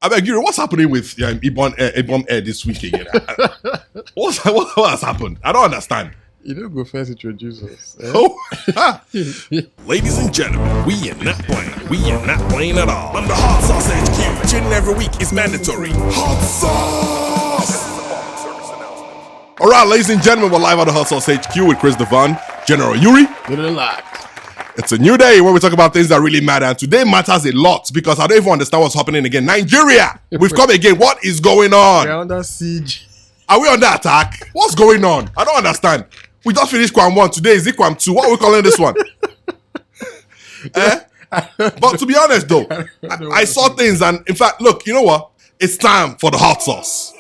I beg you, what's happening with Ibom Air this week again? what has happened? I don't understand. You don't go first introduce us. Oh, ladies and gentlemen, we are not playing. We are not playing at all. On the Hot Sauce HQ, tuning every week is mandatory. Hot Sauce! All right, ladies and gentlemen, we're live on the Hot Sauce HQ with Chris Devon, General Yuri. Good and locked. It's a new day where we talk about things that really matter, and today matters a lot because I don't even understand what's happening again. Nigeria, we've come again. What is going on? We're under siege. Are we under attack? What's going on? I don't understand. We just finished Quam 1. Today is Quam 2. What are we calling this one? But to be honest though, I saw things, and in fact, look, you know what? It's time for the hot sauce.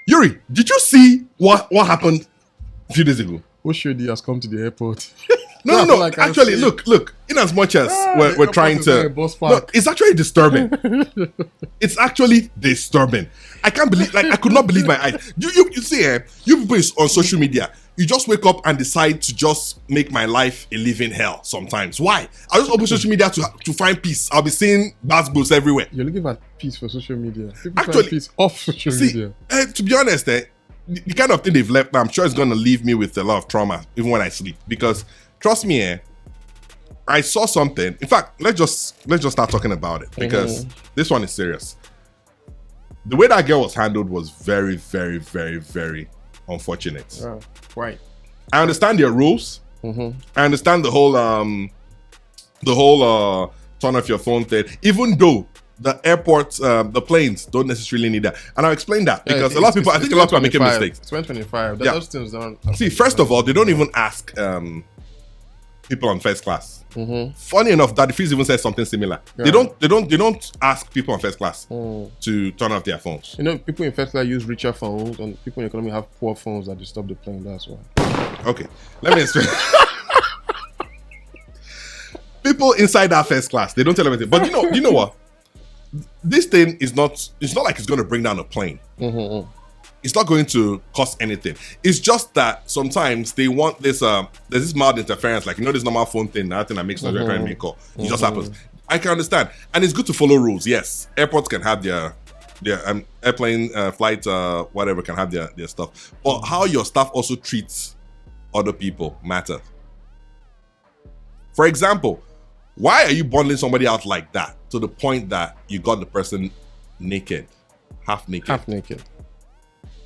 Yuri, did you see what happened a few days ago? Oshodi has come to the airport. No. Like actually, look. In as much as we're trying to, look, it's actually disturbing. It's actually disturbing. I can't believe, I could not believe my eyes. You see, you people on social media, you just wake up and decide to just make my life a living hell. Sometimes, why? I just open social media to find peace. I'll be seeing bad books everywhere. You're looking for peace for social media. People actually, find peace off social media. To be honest, the kind of thing they've left, I'm sure it's going to leave me with a lot of trauma, even when I sleep. Because trust me, I saw something. In fact, let's just start talking about it because this one is serious. The way that girl was handled was very, very, very, very unfortunate. Right. I understand their rules. I understand the whole turn off your phone thing. Even though the airports, the planes don't necessarily need that. And I'll explain that because a lot of people, I think a lot of people are making mistakes. It's 2025. Those things don't. See, first of all, they don't even ask people on first class. Funny enough, that the Freeze even says something similar. Yeah. They don't ask people on first class to turn off their phones. You know, people in first class use richer phones, and people in economy have poor phones that disturb the plane. That's why. Okay, let me explain. People inside that first class, they don't tell them anything. But you know what? This thing is not. It's not like it's going to bring down a plane. It's not going to cost anything. It's just that sometimes they want this. There's this mild interference, like this normal phone thing. That thing that makes noise when you're trying to make call. It just happens. I can understand, and it's good to follow rules. Yes, airports can have their airplane flight, whatever can have their stuff. But how your staff also treats other people matters. For example, why are you bundling somebody out like that to the point that you got the person naked, half naked?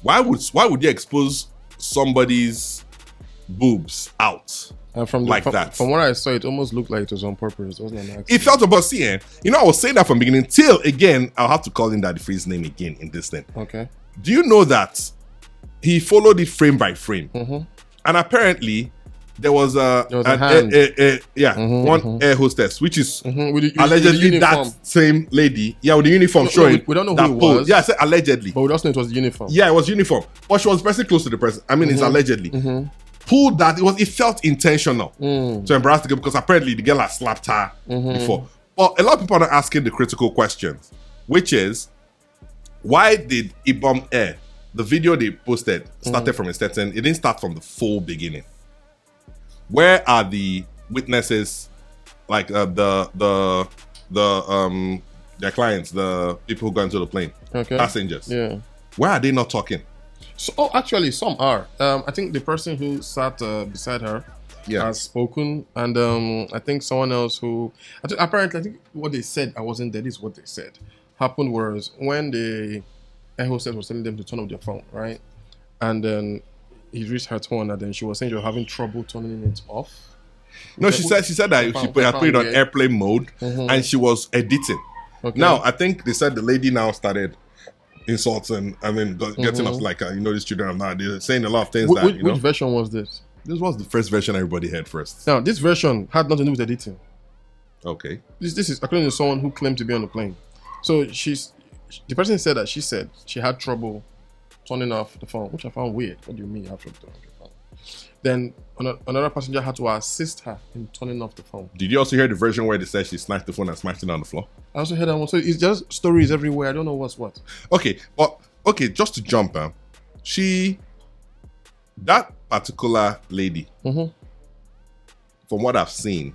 Why would you expose somebody's boobs out that? From what I saw, it almost looked like it was on purpose. It wasn't an accident. It felt about seeing. I was saying that from the beginning till again. I'll have to call in that Free's name again in this thing. Okay. Do you know that he followed it frame by frame, and apparently there was one air hostess, which is allegedly that same lady. Yeah, with the uniform showing. We don't know who it was. Yeah, I said allegedly. But we just know it was the uniform. Yeah, it was uniform. But she was pressing close to the person. I mean, it's allegedly. Pulled that. It felt intentional to embarrass the girl because apparently the girl had slapped her before. But a lot of people are not asking the critical questions, which is, why did Ibom Air, the video they posted, started from a certain, it didn't start from the full beginning. Where are the witnesses, like their clients, the people who got into the plane, passengers? Yeah. Why are they not talking? So, actually, some are. I think the person who sat beside her has spoken, and I think someone else who, apparently, I think what they said, I wasn't there. This is what they said. Happened was when the air hostess was telling them to turn off their phone, right? And then he reached her turn, and then she was saying she was having trouble turning it off. No, she said that she had put it on airplane mode, and she was editing. Okay. Now, I think they said the lady now started insulting, and then getting us like, these children are not. They're saying a lot of things. Which version was this? This was the first version everybody heard first. Now, this version had nothing to do with editing. Okay. This is according to someone who claimed to be on the plane. So the person said that she said she had trouble turning off the phone, which I found weird. What do you mean you have trouble turning off your phone? Then another passenger had to assist her in turning off the phone. Did you also hear the version where they said she snatched the phone and smashed it on the floor? I also heard that one. So it's just stories everywhere. I don't know what's what. Okay, but just to jump, that particular lady, from what I've seen,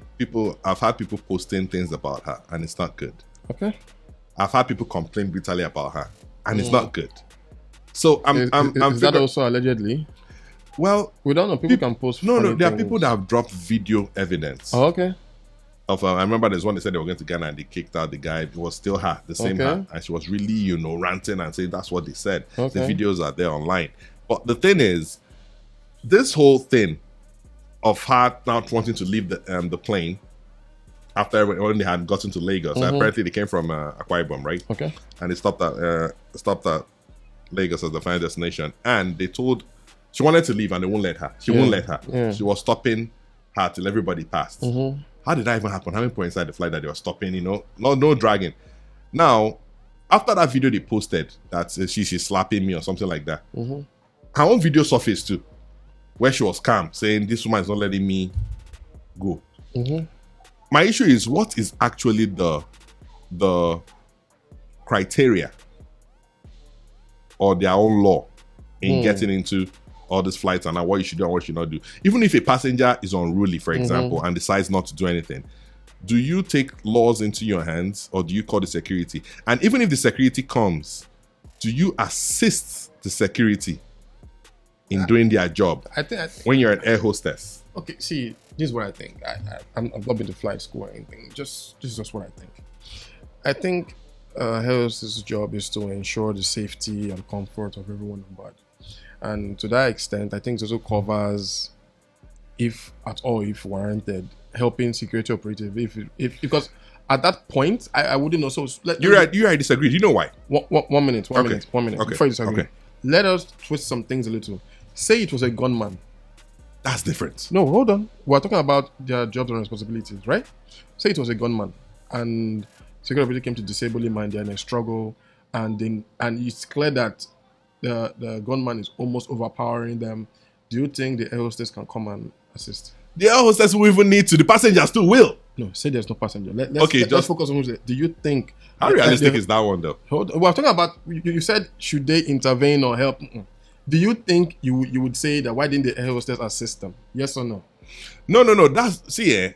I've had people posting things about her, and it's not good. Okay. I've had people complain bitterly about her, and it's not good. So Is that also allegedly? Well, we don't know. People can post. No. There are people that have dropped video evidence. Oh, okay. Of I remember there's one they said they were going to Ghana and they kicked out the guy. It was still her, the same her, and she was really ranting and saying that's what they said. Okay. The videos are there online. But the thing is, this whole thing of her now wanting to leave the plane after when they had gotten to Lagos. Apparently they came from Ibom, right? Okay. And they stopped at Lagos as the final destination, and they told she wanted to leave and they won't let her. She won't let her. Yeah. She was stopping her till everybody passed. How did that even happen? How many people inside the flight that they were stopping? No dragging. Now, after that video they posted that she's slapping me or something like that, her own video surfaced too, where she was calm, saying this woman is not letting me go. My issue is, what is actually the criteria or their own law in getting into all these flights and what you should do and what you should not do? Even if a passenger is unruly, for example, and decides not to do anything, do you take laws into your hands or do you call the security? And even if the security comes, do you assist the security in doing their job? I think when you're an air hostess. Okay, see, this is what I think. I've not been to flight school or anything. This is just what I think. I think air hostess' job is to ensure the safety and comfort of everyone on board. And to that extent, I think it also covers, if at all, if warranted, helping security operative. If because at that point, I wouldn't also. I disagree. Do you know why? One minute. Okay. Before you disagree, let us twist some things a little. Say it was a gunman. That's different. No, hold on. We're talking about their jobs and responsibilities, right? Say it was a gunman, and security operative came to disable him, and they're in a struggle, and it's clear that the gunman is almost overpowering them. Do you think the air hostess can come and assist? The air hostess will even need to. The passengers too will. No, say there's no passenger. Let's focus on who's there. Do you think? How realistic is that one though? We're talking about. You said should they intervene or help? Do you think you would say that why didn't the air hostess assist them? Yes or no? No. That's yes.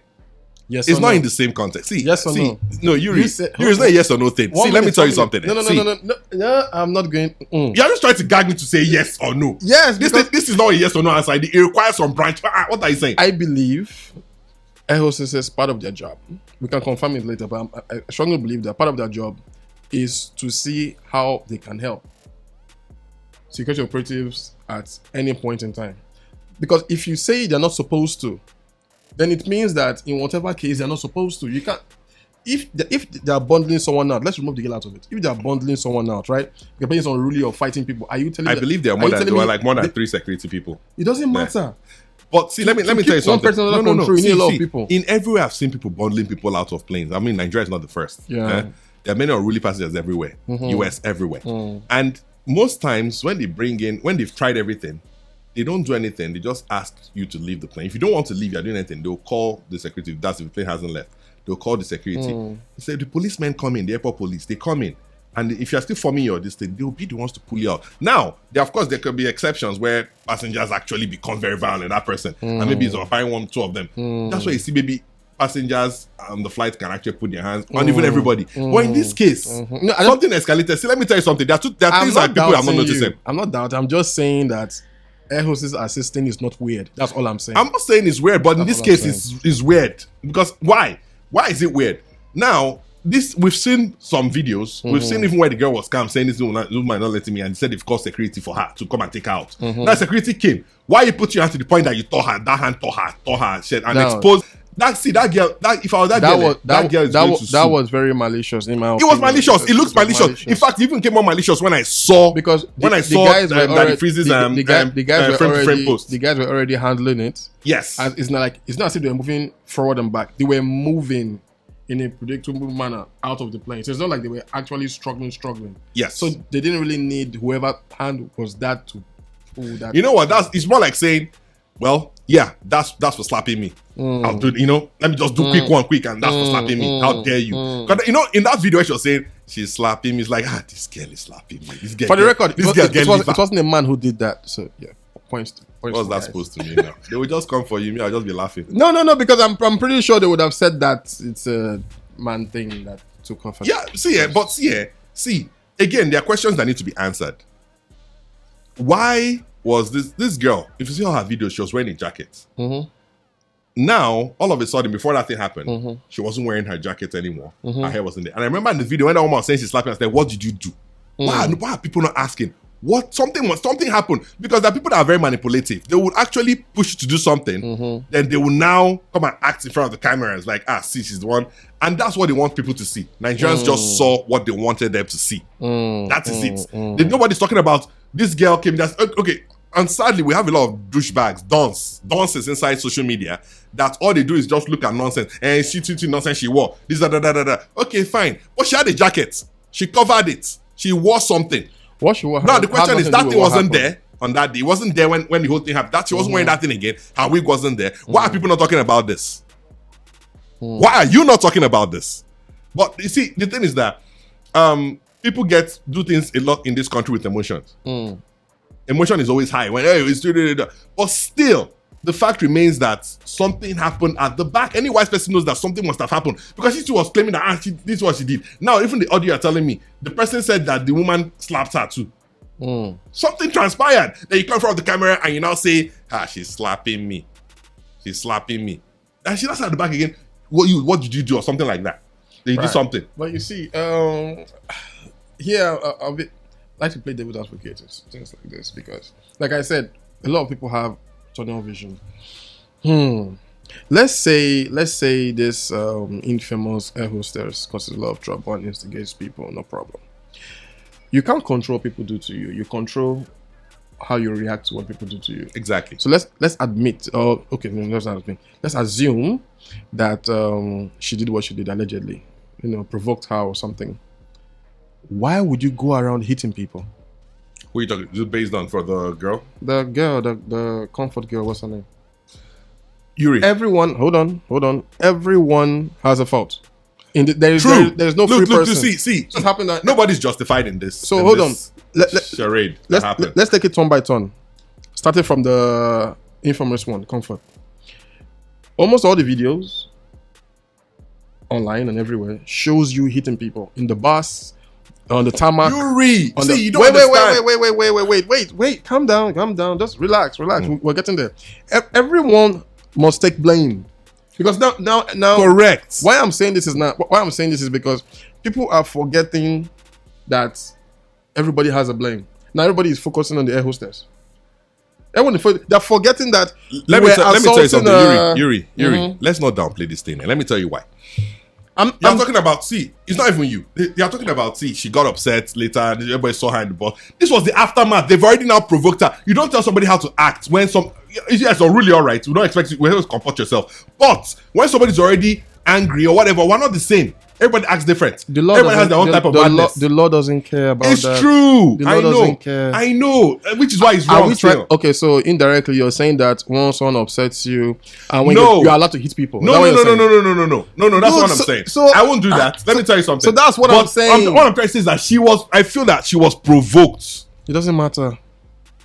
It's not in the same context. See, yes or no? No, it's not a yes or no thing. See, let me tell you something. No. I'm not going. You're just trying to gag me to say yes or no. Yes, this is not a yes or no answer. It requires some branch. What are you saying? I believe air hostesses, part of their job, we can confirm it later, but I strongly believe that part of their job is to see how they can help security operatives at any point in time. Because if you say they're not supposed to, then it means that in whatever case they're not supposed to. You can't. If they're bundling someone out, let's remove the girl out of it. If they're bundling someone out, right? You're playing some unruly or fighting people. Are you telling me? I believe there are more than 3 security people. It doesn't matter. But see, let me tell you something. One person under control, you need a lot of people. In everywhere I've seen people bundling people out of planes. I mean, Nigeria is not the first. Yeah. There are many unruly passengers everywhere. US everywhere. And most times when they've tried everything, they don't do anything. They just ask you to leave the plane. If you don't want to leave, you're doing anything, they'll call the security. If the plane hasn't left, they'll call the security. They say the policemen come in, the airport police, they come in. And if you're still forming your thing, they'll be the ones to pull you out. Now, of course, there could be exceptions where passengers actually become very violent, that person. And maybe it's firing 2 of them. That's why you see maybe passengers on the flight can actually put their hands on even everybody. But in this case, something escalated. See, let me tell you something. There are things that people have not noticed. I'm not doubting. I'm just saying that air hostess assisting is not weird. That's all I'm saying. I'm not saying it's weird, but in this case, it's weird. Because why? Why is it weird? Now, we've seen some videos. We've seen even where the girl was calm saying this woman not letting me, and said they've called security for her to come and take her out. That security came. Why you put your hand to the point that you tore her shit and exposed? That girl. If I was that girl, that girl is going to sue. That was very malicious in my opinion. It was malicious. It looks malicious. In fact, it even came more malicious when I saw the guys were already handling it. Yes, it's not as if they were moving forward and back. They were moving in a predictable manner out of the plane. So it's not like they were actually struggling. Yes. So they didn't really need whoever hand was that to pull that. You know what? It's more like saying, well, yeah, that's for slapping me. I'll do, let me just do quick, and that's for slapping me. How dare you? Because, in that video, she was saying, she's slapping me. It's like, this girl is slapping me. For the record, it wasn't a man who did that. So, yeah, points what's that supposed to mean now? They will just come for you. Me, I'll just be laughing. No, because I'm pretty sure they would have said that it's a man thing too confident. Yeah, see, again, there are questions that need to be answered. Why was this girl, if you see all her videos, she was wearing a jacket. Mm-hmm. Now, all of a sudden, before that thing happened, she wasn't wearing her jacket anymore. Her hair wasn't there. And I remember in the video when that woman was saying she's slapping, I said, what did you do? Why are people not asking? Something happened? Because there are people that are very manipulative. They would actually push you to do something, then they will now come and act in front of the camera as like, see, she's the one. And that's what they want people to see. Nigerians just saw what they wanted them to see. That is it. Nobody's talking about this girl came, okay. And sadly, we have a lot of douchebags, dunces inside social media that all they do is just look at nonsense. And she nonsense she wore. This, da. Okay, fine. But she had a jacket. She covered it. She wore something. What she wore? Now, the question is, that thing wasn't there on that day. It wasn't there when the whole thing happened. She wasn't wearing that thing again. Her wig wasn't there. Why are people not talking about this? Why are you not talking about this? But you see, the thing is that people do things a lot in this country with emotions. Emotion is always high. But still, the fact remains that something happened at the back. Any wise person knows that something must have happened because she was claiming that this is what she did. Now, even the audio are telling me the person said that the woman slapped her too. Something transpired. Then you come in front of the camera and you now say, she's slapping me. She's slapping me. And she does at the back again. What did you do or something like that? They do something. But you see, here I'll like to play devil's advocate, things like this, because, like I said, a lot of people have tunnel vision. Let's say this infamous air hostess causes a lot of trouble and instigates people. No problem. You can't control what people do to you. You control how you react to what people do to you. Exactly. So let's admit. Let's assume that she did what she did allegedly. Provoked her or something. Why would you go around hitting people? Who are you talking? Is it based on for the girl? The girl, the comfort girl. What's her name? Yuri. Everyone, hold on. Everyone has a fault. There's no free person. See. Nobody's justified in this. So hold on. Charade. Let's take it turn by turn. Starting from the infamous one, comfort. Almost all the videos online and everywhere shows you hitting people in the bus, on the tarmac. Yuri, you don't understand. Wait. Calm down. Just relax. We're getting there. Everyone must take blame. Because now correct. Why I'm saying this is because people are forgetting that everybody has a blame. Now everybody is focusing on the air hostess. They're forgetting that. Let me tell you something, Yuri. Let's not downplay this thing. And let me tell you why. I'm talking about, it's not even you. You're talking about, she got upset later and everybody saw her in the bus. This was the aftermath. They've already now provoked her. You don't tell somebody how to act when yes, you're really all right. We don't expect you to comport yourself. But when somebody's already angry or whatever, we're not the same. Everybody acts different. Everybody has their own type of madness. The law doesn't care about that. It's true. The law doesn't care. I know. Which is why it's wrong. Okay, so indirectly you're saying that when someone upsets you and when you're allowed to hit people. No. That's what I'm saying. So I won't do that. Let me tell you something. So that's what I'm saying. What I'm trying to say is that I feel that she was provoked. It doesn't matter.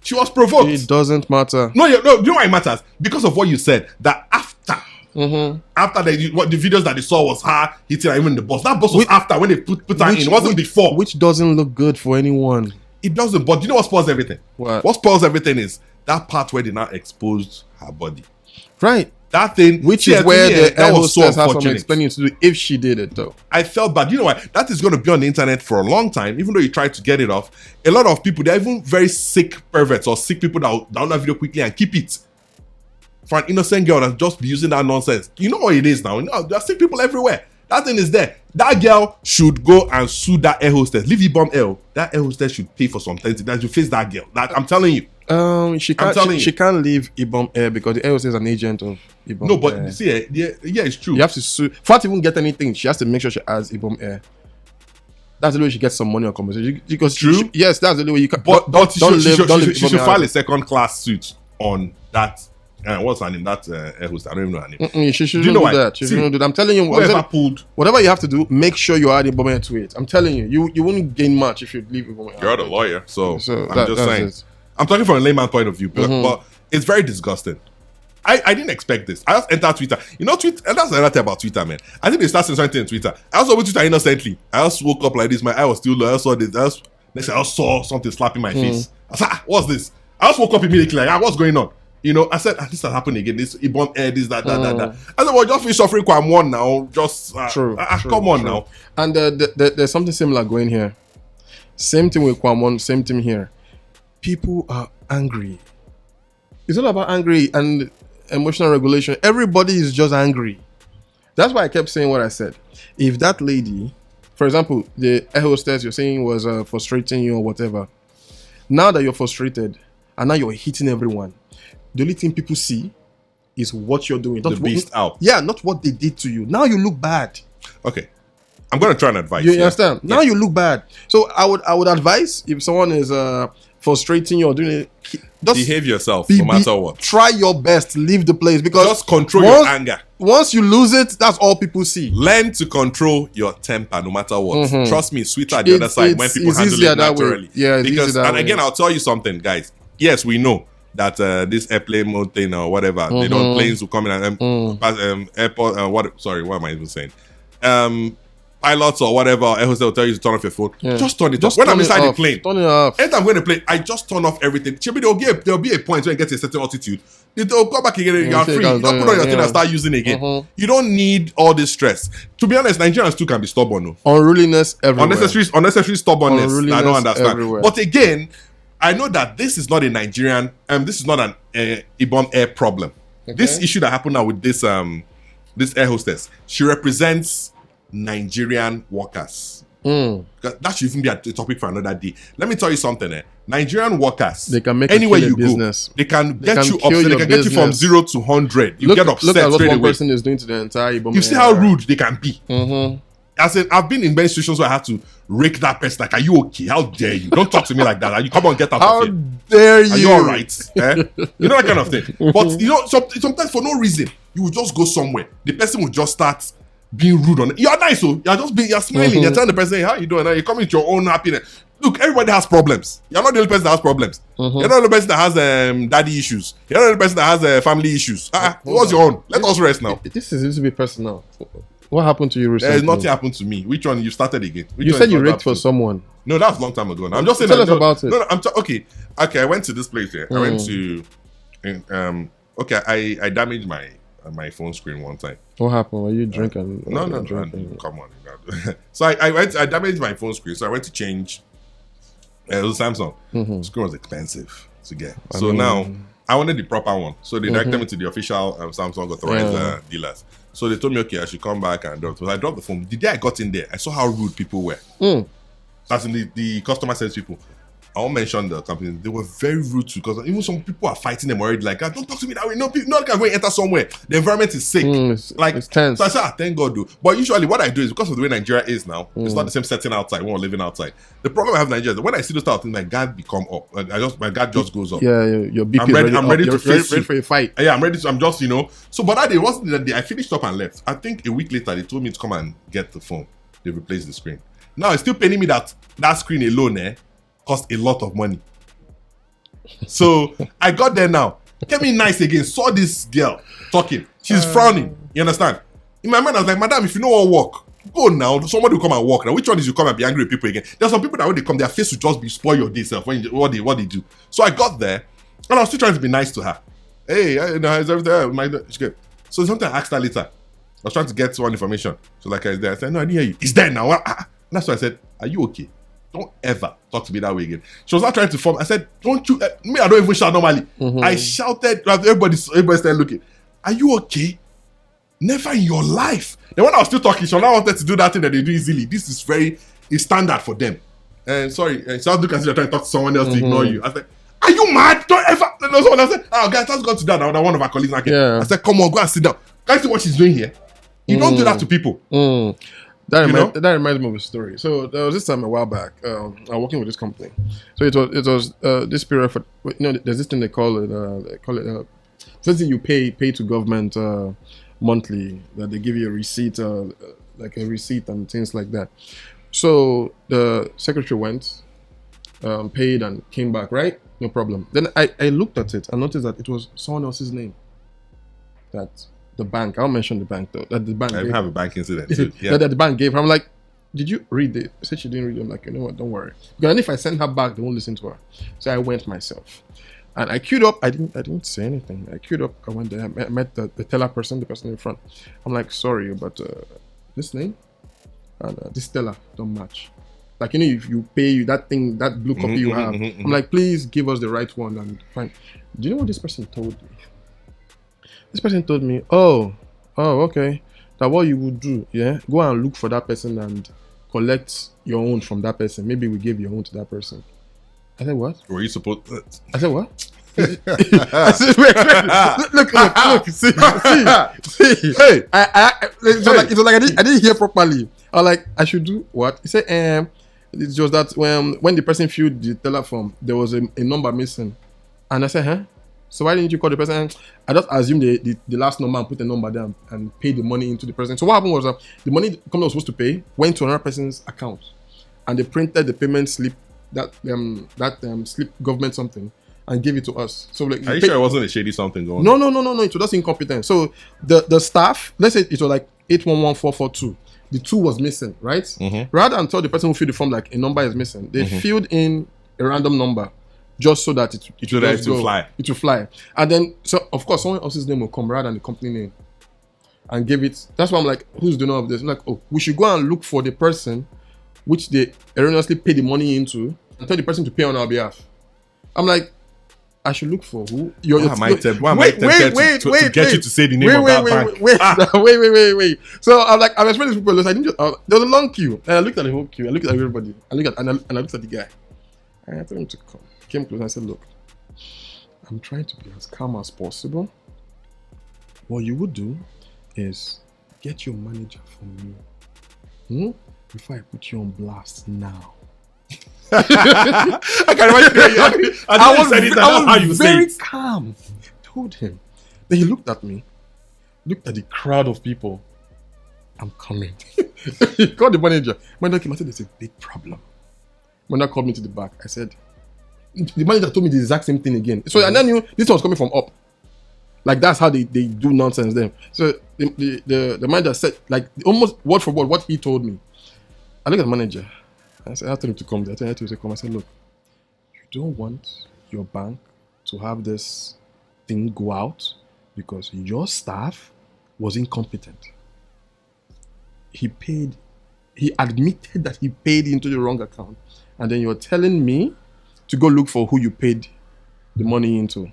She was provoked. It doesn't matter. No, you know why it matters? Because of what you said. That after the videos that they saw was her hitting her even in the bus. That bus was after when they put her in. It wasn't before. Which doesn't look good for anyone. It doesn't. But you know what spoils everything? What spoils everything is that part where they now exposed her body. Right. That thing, which is where the air hostess has some explaining to do if she did it though. I felt bad. You know why? That is going to be on the internet for a long time. Even though you try to get it off, a lot of people, they're even very sick perverts or sick people that will download that video quickly and keep it. For an innocent girl that just be using that nonsense. You know what it is now. There are sick people everywhere. That thing is there. That girl should go and sue that air hostess. Leave Ibom L. That air hostess should pay for something. That you face that girl. That I'm telling you. She can't leave Ibom Air because the air hostess is an agent of Ibom. No, but see, it's true. You have to sue. For her to even get anything, she has to make sure she has Ibom Air. That's the way she gets some money or compensation. Because true. Yes, that's the only way you can. But she should file a second class suit on that. What's her name? That air hostess. I don't even know her name. She shouldn't do that. She shouldn't do that. I'm telling you, whatever you have to do, make sure you add Ibom Air to it. I'm telling you, you won't gain much if you leave Ibom Air. You're the lawyer, so I'm just saying. I'm talking from a layman point of view, but it's very disgusting. I didn't expect this. I just entered Twitter. You know, Twitter, and that's another thing about Twitter, man. I think they started saying something on Twitter. I also went to Twitter innocently. I just woke up like this. My eye was still low. I saw this. Next thing I saw something slapping my face. I said, what's this? I just woke up immediately like, what's going on? You know, I said, this has happened again. This Ibom air, this, that. I said, well, just finish suffering Kwam one now. Just, true, come on now. And there's something similar going here. Same thing with Kwam one, same thing here. People are angry. It's all about angry and emotional regulation. Everybody is just angry. That's why I kept saying what I said. If that lady, for example, the air hostess you're saying was frustrating you or whatever, now that you're frustrated and now you're hitting everyone, the only thing people see is what you're doing. The beast out. Yeah, not what they did to you. Now you look bad. Okay. I'm going to try and advise. You understand? Now you look bad. So I would advise if someone is frustrating you or doing it, just behave yourself no matter what. Try your best. Leave the place because just control your anger. Once you lose it, that's all people see. Learn to control your temper no matter what. Trust me, sweeter at the other side when people handle it naturally. Yeah, because and again, I'll tell you something, guys. Yes, we know that this airplane mode thing or whatever, they don't planes will come in and airport. What am I even saying? Pilots or whatever, air hostess will tell you to turn off your phone. Yeah. Just turn it off. When I'm inside the plane, turn it off. Anytime I'm going to plane, I just turn off everything. There'll be a point when it gets a certain altitude. They'll come back again and you're free. You don't put on your thing and start using it again. You don't need all this stress. To be honest, Nigerians too can be stubborn. No? Unruliness everywhere. Unnecessary stubbornness. I don't understand. Everywhere. But again, I know that this is not a Nigerian, this is not an Ibom Air problem. Okay. This issue that happened now with this air hostess, she represents Nigerian workers. That should even be a topic for another day. Let me tell you something. Nigerian workers, they can make anywhere you business. Go, they can get you upset. They can get you from 0 to 100. You get upset. Look at what one away. person is doing to the entire Ibom. You see how rude they can be. I said, I've been in many situations where I had to rake that person. Like, are you okay? How dare you? Don't talk to me like that. You come on, get out of here. How dare you? Are you all right? You know that kind of thing. But you know, sometimes for no reason, you will just go somewhere. The person will just start being rude on it. You're nice, so you're smiling. You're telling the person, hey, how you doing? You're coming with your own happiness. Look, everybody has problems. You're not the only person that has problems. You're not the person that has daddy issues. You're not the person that has family issues. What's your own? Let us rest now. This is to be personal. What happened to you recently? Nothing happened to me. Which one? You started again. You said you raped for someone. No, that was a long time ago. I'm just saying. Tell us about it. No, okay. I went to this place here. I went to, I damaged my phone screen one time. What happened? Were you drinking? No, come on. So I damaged my phone screen. So I went to change. It was Samsung. The screen was expensive to get. So now I wanted the proper one. So they directed me to the official Samsung authorized dealers. So they told me, okay, I should come back and drop. So I dropped the phone. The day I got in there, I saw how rude people were. As in the customer service people. I won't mention the company. They were very rude to because even some people are fighting them already. Like, don't talk to me that way. No, not going to enter somewhere. The environment is sick. It's tense. So I said, thank God, dude. But usually what I do is because of the way Nigeria is now, it's not the same setting outside when we're living outside. The problem I have in Nigeria is that when I see those type of things, my guard become up. My guard just goes up. Yeah, your BP I'm ready to face ready for a fight. Yeah, I'm ready to. I'm just, So, but that day wasn't that day. I finished up and left. I think a week later they told me to come and get the phone. They replaced the screen. Now it's still paying me that screen alone cost a lot of money. So I got there now. Get me nice again. Saw this girl talking. She's frowning. You understand? In my mind, I was like, Madam, if you know what work, go now. Somebody will come and walk. Now, which one is you come and be angry with people again? There's some people that when they come, their face will just be spoil your day self when what they do. So I got there and I was still trying to be nice to her. Hey, is everything? She's good. So something I asked her later. I was trying to get some information. So like I was there. I said, no, I didn't hear you. It's there now. That's why I said, are you okay? Don't ever talk to me that way again. She was not trying to form. I said, don't you, me, I don't even shout normally. I shouted, everybody started looking. Are you okay? Never in your life. Then when I was still talking, she now wanted to do that thing that they do easily. This is it's standard for them. And sorry, so I was looking as if you're trying to talk to someone else to ignore you. I said, are you mad? Don't ever. No, someone I said, guys, let's go to that. Now one of our colleagues. I said, come on, go and sit down. Guys, see what she's doing here. You don't do that to people. That reminds me of a story. So there was this time a while back. I was working with this company. So it was this period for there's this thing they call it something you pay to government monthly, that they give you a receipt, like a receipt and things like that. So the secretary went, paid and came back, right? No problem. Then I looked at it and noticed that it was someone else's name. that the bank, I'll mention the bank though, that the bank I gave, have a bank incident too. that the bank gave her. I'm like, did you read it? She said she didn't read it. I'm like, you know what, don't worry. Because if I send her back, they won't listen to her. So I went myself. And I queued up. I didn't say anything. I queued up. I went there. I met the teller person, the person in front. I'm like, sorry, but this name and this teller don't match. Like, you know, if you pay you that thing, that blue copy you have. I'm like, please give us the right one and fine. Do you know what this person told me? This person told me, oh, okay. That what you would do, yeah? Go and look for that person and collect your own from that person. Maybe we give your own to that person. I said, what? Were you supposed? I said, what? I said, wait. Look, see. Hey, it was like I didn't hear properly. I was like, I should do what? He said, it's just that when the person filled the teller form, there was a number missing. And I said, huh? So why didn't you call the person? I just assumed the last number and put the number down and pay the money into the person. So what happened was that the money the company was supposed to pay went to another person's account, and they printed the payment slip, that slip government something, and gave it to us. So like, are you sure it wasn't a shady something going on? No. It was just incompetent. So the staff, let's say it was like 811442. The 2 was missing, right? Rather than tell the person who filled the form like a number is missing, they filled in a random number just so that it will fly. And then, so of course, someone else's name will come rather than the company name, and give it. That's why I'm like, who's doing all of this? I'm like, oh, we should go and look for the person which they erroneously pay the money into and tell the person to pay on our behalf. I'm like, I should look for who? Why am I tempted to get you to say the name of that bank? Wait. So I'm like, I'm explaining to people. There was a long queue, and I looked at the whole queue. I looked at everybody. I looked at the guy. And I told him to come. He came close. I said, look, I'm trying to be as calm as possible. What you would do is get your manager from me before I put you on blast now. I can imagine. I was very calm. I told him. Then he looked at me, looked at the crowd of people. I'm coming. He called the manager. Manager came and said, there's a big problem. Manager called me to the back. I said, the manager told me the exact same thing again. So and I knew this was coming from up. Like that's how they do nonsense then. So the manager said, like almost word for word what he told me. I looked at the manager. I said, I told him to come there. I told him to come. I said, look, you don't want your bank to have this thing go out because your staff was incompetent. He admitted that he paid into the wrong account. And then you're telling me to go look for who you paid the money into.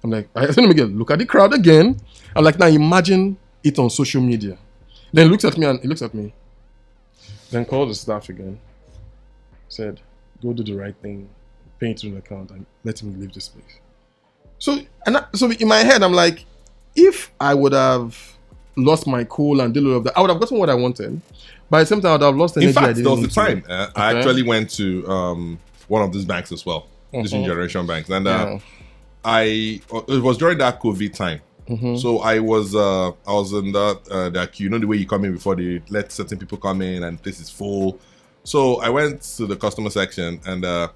I'm like, I said to him again, look at the crowd again. I'm like, now imagine it on social media. Then he looks at me. Then calls the staff again. Said, go do the right thing, pay into the account, and let him leave this place. So in my head, I'm like, if I would have lost my cool and did all of that, I would have gotten what I wanted. But at the same time, I would have lost energy. In fact, there was the time I actually went to one of these banks as well, these new generation banks, and it was during that COVID time. So I was in that queue. You know the way you come in before they let certain people come in, and this is full. So I went to the customer section and the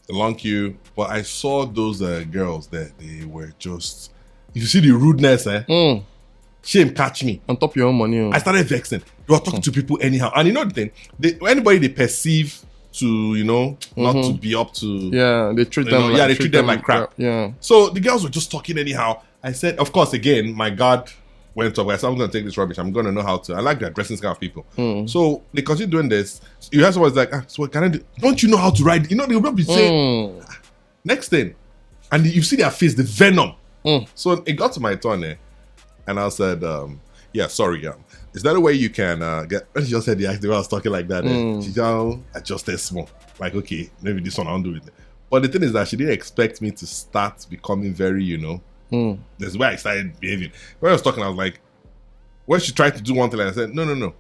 long queue, but I saw those girls that they were just. If you see the rudeness, shame catch me. On top of your own money. I started vexing. They were talking to people anyhow. And you know the thing, anybody they perceive to, not to be up to. Yeah, they treat them like, they treat them like crap. Yeah. So the girls were just talking anyhow. I said, of course, again, my guard went up. I said, I'm going to take this rubbish. I'm going to know how to. I like addressing this kind of people. So they continue doing this. You have someone like, so what can I do? Don't you know how to ride? They will not be saying. Next thing. And you see their face, the venom. So it got to my turn there. And I said, yeah, sorry. Is that a way you can get... She just said the way I was talking like that. She just adjusted small. Like, okay, maybe this one I'll do it. But the thing is that she didn't expect me to start becoming very, That's where I started behaving. When I was talking, I was like, when she tried to do one thing, I said, no.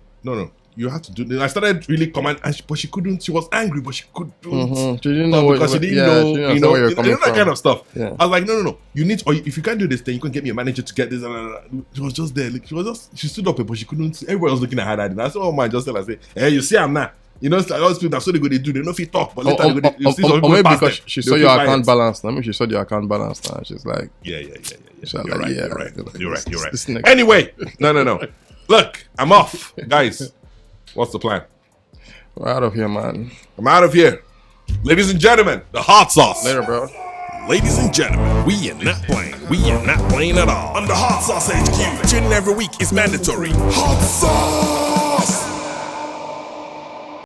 You have to do this. I started really command, but she couldn't. She was angry, but she couldn't. She didn't know because she didn't know, that kind of stuff. Yeah. I was like, no. You need, or if you can't do this, then you can get me a manager to get this. She was just there. Like, she stood up, but she couldn't. Everybody was looking at her. And I said, oh my, just tell her, say, hey, you see, I'm not. You know, it's like all those people that so they go they do. They know if you talk, but later Or maybe because she saw your account balance. Now, maybe she saw your account balance now. She's like, yeah. You're right. Anyway, no. Look, I'm off, guys. What's the plan? We're out of here, man. I'm out of here. Ladies and gentlemen, the hot sauce. Later, bro. Ladies and gentlemen, we are not playing. We are not playing at all. On the Hot Sauce HQ, tuning every week is mandatory. Hot Sauce!